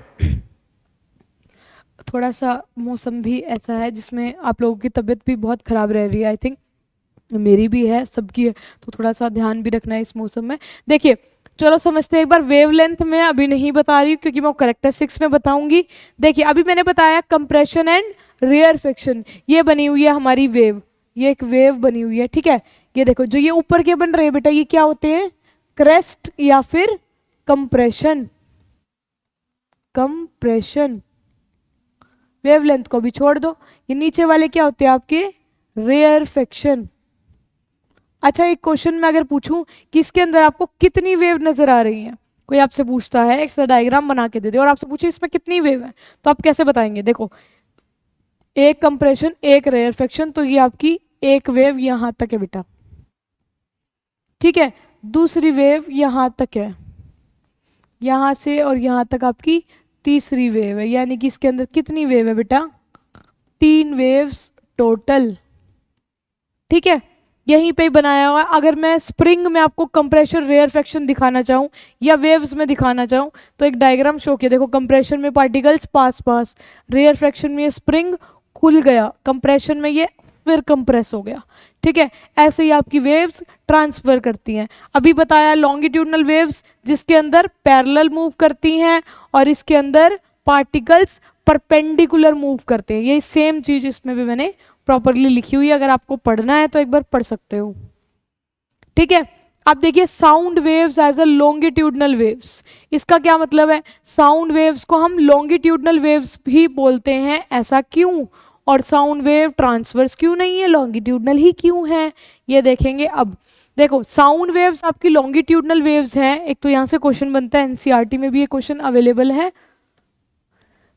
थोड़ा सा मौसम भी ऐसा है जिसमें आप लोगों की तबीयत भी बहुत ख़राब रह रही है। आई थिंक मेरी भी है, सबकी है, तो थोड़ा सा ध्यान भी रखना है इस मौसम में। देखिए चलो समझते हैं एक बार। वेवलेंथ में अभी नहीं बता रही क्योंकि मैं कैरेक्टरिस्टिक्स में बताऊंगी। देखिए अभी मैंने बताया कंप्रेशन एंड रेयरफेक्शन, ये बनी हुई है हमारी वेव, ये एक वेव बनी हुई है। ठीक है, ये देखो जो ये ऊपर के बन रहे हैं बेटा, ये क्या होते हैं? क्रेस्ट या फिर कंप्रेशन। कंप्रेशन, वेवलेंथ को भी छोड़ दो। ये नीचे वाले क्या होते हैं आपके? रेयरफेक्शन। अच्छा, एक क्वेश्चन में अगर पूछूं कि इसके अंदर आपको कितनी वेव नजर आ रही है, कोई आपसे पूछता है, एक डायग्राम बना के दे दे और आपसे पूछे इसमें कितनी वेव है, तो आप कैसे बताएंगे? देखो एक कंप्रेशन, एक रेयरफेक्शन, तो ये आपकी एक वेव यहां तक है बेटा। ठीक है, दूसरी वेव यहां तक है, यहां से और यहां तक आपकी तीसरी वेव है। यानी कि इसके अंदर कितनी वेव है बेटा? 3 वेव्स टोटल। ठीक है, यहीं पे ही बनाया हुआ। अगर मैं स्प्रिंग में आपको कंप्रेशन रेयरफेक्शन दिखाना चाहूँ या वेव्स में दिखाना चाहूँ तो एक डायग्राम शो किया। देखो कंप्रेशन में पार्टिकल्स पास पास, रेयरफेक्शन में ये स्प्रिंग खुल गया, कंप्रेशन में ये फिर कंप्रेस हो गया। ठीक है, ऐसे ही आपकी वेव्स ट्रांसफर करती हैं। अभी बताया लॉन्गिट्यूडनल वेव्स जिसके अंदर पैरेलल मूव करती हैं और इसके अंदर पार्टिकल्स परपेंडिकुलर मूव करते हैं। ये सेम चीज इसमें भी मैंने प्रॉपरली लिखी हुई है, अगर आपको पढ़ना है तो एक बार पढ़ सकते हो। ठीक है, अब देखिए sound waves as a longitudinal waves, इसका क्या मतलब है? साउंड वेव्स को हम लॉन्गिट्यूडनल वेव्स भी बोलते हैं, ऐसा क्यों? और साउंड वेव ट्रांसवर्स क्यों नहीं है, लॉन्गिट्यूडनल ही क्यों है, ये देखेंगे। अब देखो साउंड वेव्स आपकी लॉन्गिट्यूडनल वेव्स हैं, एक तो यहाँ से क्वेश्चन बनता है, एनसीईआरटी में भी ये क्वेश्चन अवेलेबल है।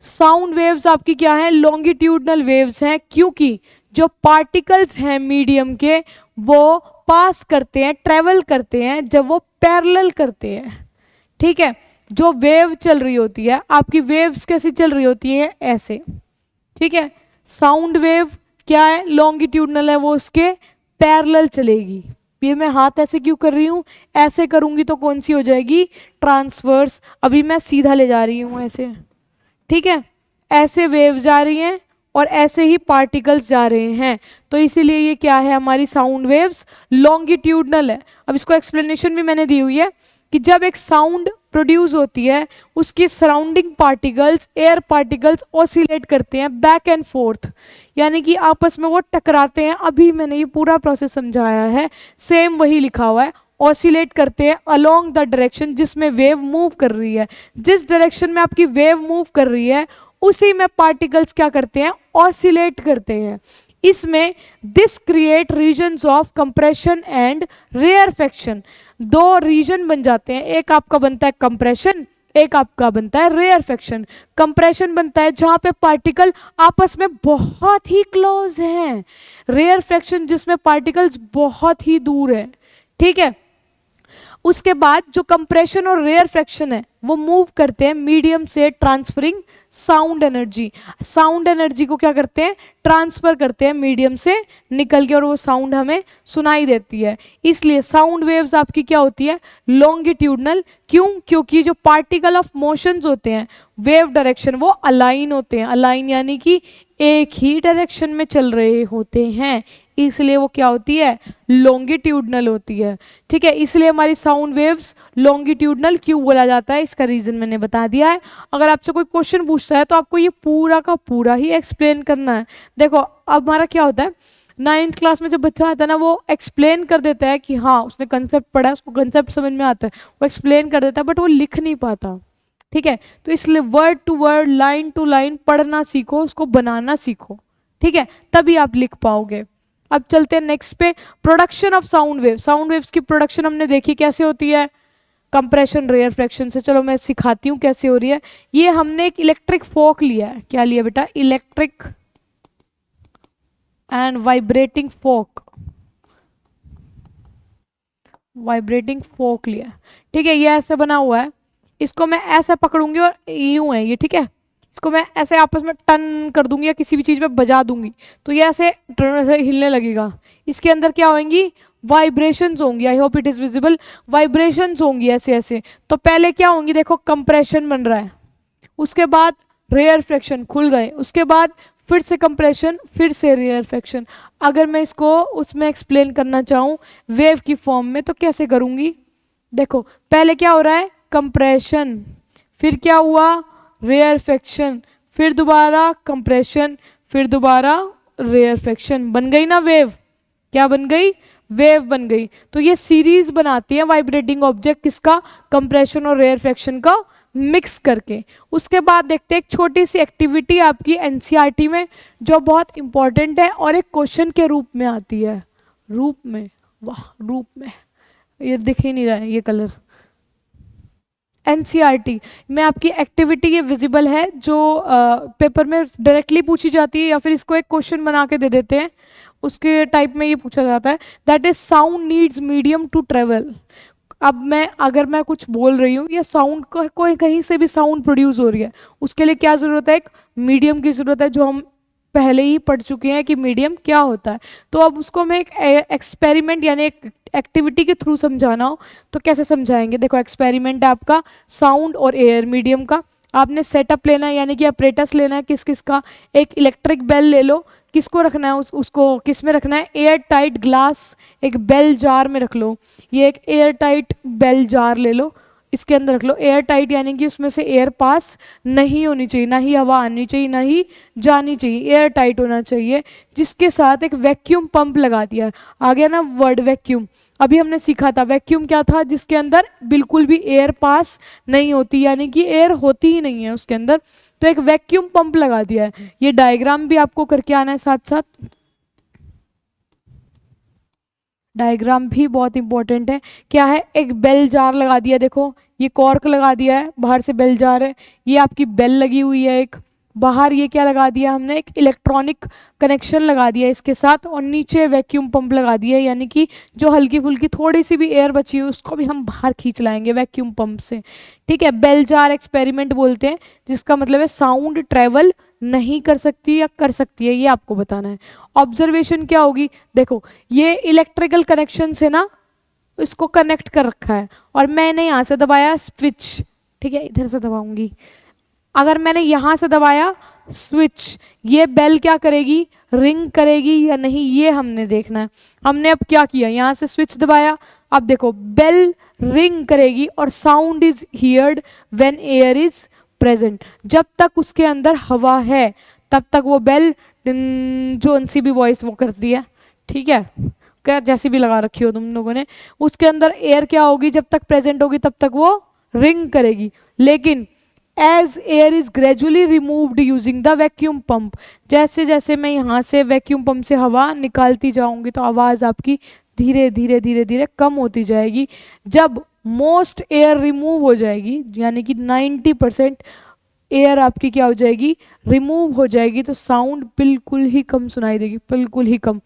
साउंड वेव्स आपकी क्या है? लॉन्गिट्यूडनल वेव्स हैं, क्योंकि जो पार्टिकल्स हैं मीडियम के वो पास करते हैं, ट्रेवल करते हैं जब वो पैरेलल करते हैं। ठीक है, जो वेव चल रही होती है आपकी, वेव्स कैसी चल रही होती है? ऐसे। ठीक है, साउंड वेव क्या है? लॉन्गिट्यूडनल है, वो उसके पैरेलल चलेगी। ये मैं हाथ ऐसे क्यों कर रही हूँ? ऐसे करूंगी तो कौन सी हो जाएगी? ट्रांसवर्स। अभी मैं सीधा ले जा रही हूँ ऐसे। ठीक है, ऐसे वेव जा रही हैं और ऐसे ही पार्टिकल्स जा रहे हैं, तो इसीलिए ये क्या है? हमारी साउंड वेव्स लॉन्गिट्यूडनल है। अब इसको एक्सप्लेनेशन भी मैंने दी हुई है कि जब एक साउंड प्रोड्यूस होती है उसकी surrounding particles, air particles oscillate करते हैं बैक एंड फोर्थ, यानी कि आपस में वो टकराते हैं। अभी मैंने ये पूरा प्रोसेस समझाया है, सेम वही लिखा हुआ है। ऑसिलेट करते हैं अलोंग द डायरेक्शन जिसमें वेव मूव कर रही है। जिस डायरेक्शन में आपकी वेव मूव कर रही है उसी में पार्टिकल्स क्या करते हैं? ऑसिलेट करते हैं। इसमें this create regions of compression and rarefaction. दो रीजन बन जाते हैं, एक आपका बनता है कंप्रेशन, एक आपका बनता है रेयरफेक्शन। कंप्रेशन बनता है जहां पे पार्टिकल आपस में बहुत ही क्लोज हैं, रेयरफेक्शन जिसमें पार्टिकल्स बहुत ही दूर है। ठीक है, उसके बाद जो कंप्रेशन और रेयरफेक्शन है वो मूव करते हैं मीडियम से, transferring sound energy. Sound energy को क्या करते हैं? ट्रांसफर करते हैं मीडियम से निकल के, और वो साउंड हमें सुनाई देती है। इसलिए साउंड वेव्स आपकी क्या होती है? लॉन्गिट्यूडनल। क्यों? क्योंकि जो पार्टिकल ऑफ मोशंस होते हैं, वेव डायरेक्शन, वो अलाइन होते हैं। अलाइन यानी कि एक ही डायरेक्शन में चल रहे होते हैं, इसलिए वो क्या होती है? लॉन्गिट्यूडनल होती है। ठीक है, इसलिए हमारी साउंड वेव्स लॉन्गिट्यूडनल क्यों बोला जाता है, इसका रीजन मैंने बता दिया है। अगर आपसे कोई क्वेश्चन पूछता है तो आपको ये पूरा का पूरा ही एक्सप्लेन करना है। देखो अब हमारा क्या होता है, 9th क्लास में जब बच्चा आता है ना, वो एक्सप्लेन कर देता है कि हाँ उसने कंसेप्ट पढ़ा है, उसको कंसेप्ट समझ में आता है, वो एक्सप्लेन कर देता है, बट वो लिख नहीं पाता। ठीक है, तो इसलिए word to word, line to line पढ़ना सीखो, उसको बनाना सीखो। ठीक है, तभी आप लिख पाओगे। अब चलते हैं नेक्स्ट पे, production of sound wave. Sound waves की प्रोडक्शन हमने देखी कैसे होती है? कंप्रेशन, रेयरफेक्शन से। चलो मैं सिखाती हूँ कैसे हो रही है। ये हमने एक इलेक्ट्रिक फोक लिया है। क्या लिया बेटा? Electric and vibrating fork. Vibrating fork लिया। ठीक है, ये ऐसे बना हुआ है, इसको मैं ऐसे पकड़ूंगी और यूं है ये। ठीक है, इसको मैं ऐसे आपस में टन कर दूंगी या किसी भी चीज पे बजा दूंगी तो ये ऐसे हिलने लगेगा। इसके अंदर क्या होंगी? वाइब्रेशंस होंगी। I hope it is visible. Vibrations होंगी ऐसे ऐसे। तो पहले क्या होंगी? देखो कंप्रेशन बन रहा है, उसके बाद रेयरफेक्शन, खुल गए, उसके बाद फिर से कंप्रेशन, फिर से रेयरफेक्शन। अगर मैं इसको उसमें एक्सप्लेन करना चाहूँ वेव की फॉर्म में तो कैसे करूँगी? देखो पहले क्या हो रहा है? कंप्रेशन, फिर क्या हुआ? रेयरफेक्शन, फिर दोबारा कंप्रेशन, फिर दोबारा रेयरफेक्शन। बन गई ना वेव? क्या बन गई? वेव बन गई। तो ये सीरीज बनाती है वाइब्रेटिंग ऑब्जेक्ट, किसका? कंप्रेशन और रेयरफेक्शन का मिक्स करके। उसके बाद देखते हैं एक छोटी सी एक्टिविटी आपकी एनसीईआरटी में जो बहुत इंपॉर्टेंट है और एक क्वेश्चन के रूप में आती है। रूप में, वाह रूप में, ये दिख ही नहीं रहा है ये कलर। एनसीईआरटी में आपकी एक्टिविटी ये विजिबल है जो पेपर में डायरेक्टली पूछी जाती है या फिर इसको एक क्वेश्चन बना के दे देते हैं, उसके टाइप में ये पूछा जाता है। That is sound needs medium to travel. अब अगर मैं कुछ बोल रही हूँ या साउंड कोई कहीं से भी साउंड प्रोड्यूस हो रही है, उसके लिए क्या ज़रूरत है? एक मीडियम की ज़रूरत है, जो हम पहले ही पढ़ चुके हैं कि मीडियम क्या होता है। तो अब उसको मैं एक एक्सपेरिमेंट यानी एक एक्टिविटी के थ्रू समझाना हो तो कैसे समझाएंगे? देखो एक्सपेरिमेंट है आपका साउंड और एयर मीडियम का। आपने सेटअप लेना है यानी कि अपरेटस लेना है। किस किस का? एक इलेक्ट्रिक बेल ले लो। किसको रखना है? उसको किस में रखना है? एयर टाइट ग्लास एक बेल जार में रख लो। ये एक एयर टाइट बेल जार ले लो, इसके अंदर रख लो, एयर टाइट यानी कि उसमें से एयर पास नहीं होनी चाहिए, ना ही हवा आनी चाहिए ना ही जानी चाहिए, एयर टाइट होना चाहिए। जिसके साथ एक वैक्यूम पंप लगा दिया। आ गया ना वर्ड वैक्यूम। अभी हमने सीखा था वैक्यूम क्या था, जिसके अंदर बिल्कुल भी एयर पास नहीं होती, यानी कि एयर होती ही नहीं है उसके अंदर, तो एक वैक्यूम पंप लगा दिया है। ये डायग्राम भी आपको करके आना है साथ साथ, डायग्राम भी बहुत इंपॉर्टेंट है। क्या है, एक बेल जार लगा दिया, देखो ये कॉर्क लगा दिया है, बाहर से बेल जार है, ये आपकी बेल लगी हुई है एक बाहर, ये क्या लगा दिया हमने, एक इलेक्ट्रॉनिक कनेक्शन लगा दिया इसके साथ, और नीचे वैक्यूम पंप लगा दिया, यानी कि जो हल्की फुल्की थोड़ी सी भी एयर बची है उसको भी हम बाहर खींच लाएंगे वैक्यूम पंप से। ठीक है, बेल जार एक्सपेरिमेंट बोलते हैं, जिसका मतलब है साउंड ट्रेवल नहीं कर सकती या कर सकती है, ये आपको बताना है। ऑब्जर्वेशन क्या होगी, देखो ये इलेक्ट्रिकल कनेक्शन से ना इसको कनेक्ट कर रखा है, और मैंने यहाँ से दबाया स्विच, ठीक है इधर से दबाऊंगी, अगर मैंने यहाँ से दबाया स्विच, ये बेल क्या करेगी, रिंग करेगी या नहीं, ये हमने देखना है। हमने अब क्या किया, यहाँ से स्विच दबाया, अब देखो बेल रिंग करेगी और sound is heard when air is present. जब तक उसके अंदर हवा है तब तक वो बेल जो सी भी वॉइस वो करती है, ठीक है, क्या जैसी भी लगा रखी हो तुम लोगों ने, उसके अंदर एयर क्या होगी, जब तक प्रेजेंट होगी तब तक वो रिंग करेगी। लेकिन as air is gradually removed using the vacuum pump, जैसे जैसे मैं यहाँ से वैक्यूम पंप से हवा निकालती जाऊंगी तो आवाज़ आपकी धीरे धीरे धीरे धीरे कम होती जाएगी। जब मोस्ट एयर रिमूव हो जाएगी, यानी कि 90% एयर आपकी क्या हो जाएगी, रिमूव हो जाएगी, तो साउंड बिल्कुल ही कम सुनाई देगी, बिल्कुल ही कम।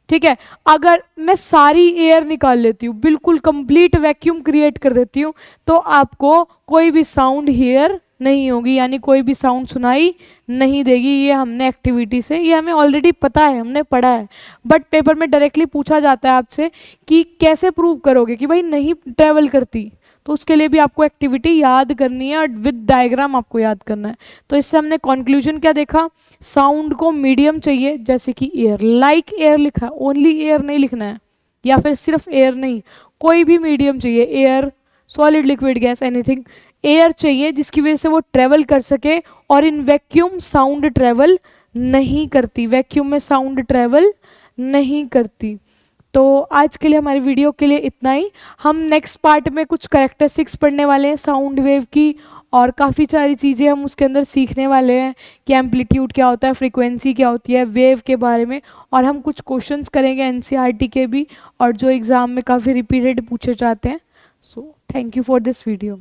ठीक है, अगर मैं सारी एयर निकाल लेती हूँ, बिल्कुल कंप्लीट वैक्यूम क्रिएट कर देती हूँ, तो आपको कोई भी साउंड हियर नहीं होगी, यानी कोई भी साउंड सुनाई नहीं देगी। ये हमने एक्टिविटी से, ये हमें ऑलरेडी पता है, हमने पढ़ा है, बट पेपर में डायरेक्टली पूछा जाता है आपसे कि कैसे प्रूव करोगे कि भाई नहीं ट्रेवल करती, तो उसके लिए भी आपको एक्टिविटी याद करनी है और विद डायग्राम आपको याद करना है। तो इससे हमने कंक्लूजन क्या देखा, साउंड को मीडियम चाहिए, जैसे कि एयर, लाइक एयर लिखा है, ओनली एयर नहीं लिखना है, या फिर सिर्फ एयर नहीं, कोई भी मीडियम चाहिए, air, solid, liquid, gas, anything, air चाहिए जिसकी वजह से वो ट्रेवल कर सके। और इन वैक्यूम साउंड ट्रेवल नहीं करती, वैक्यूम में साउंड ट्रेवल नहीं करती। तो आज के लिए हमारी वीडियो के लिए इतना ही। हम नेक्स्ट पार्ट में कुछ कैरेक्टरिस्टिक्स पढ़ने वाले हैं साउंड वेव की, और काफ़ी सारी चीज़ें हम उसके अंदर सीखने वाले हैं कि एम्पलीट्यूड क्या होता है, फ्रीक्वेंसी क्या होती है, वेव के बारे में, और हम कुछ क्वेश्चंस करेंगे एनसीईआरटी के भी, और जो एग्ज़ाम में काफ़ी रिपीटेड पूछे जाते हैं। So thank you for this video.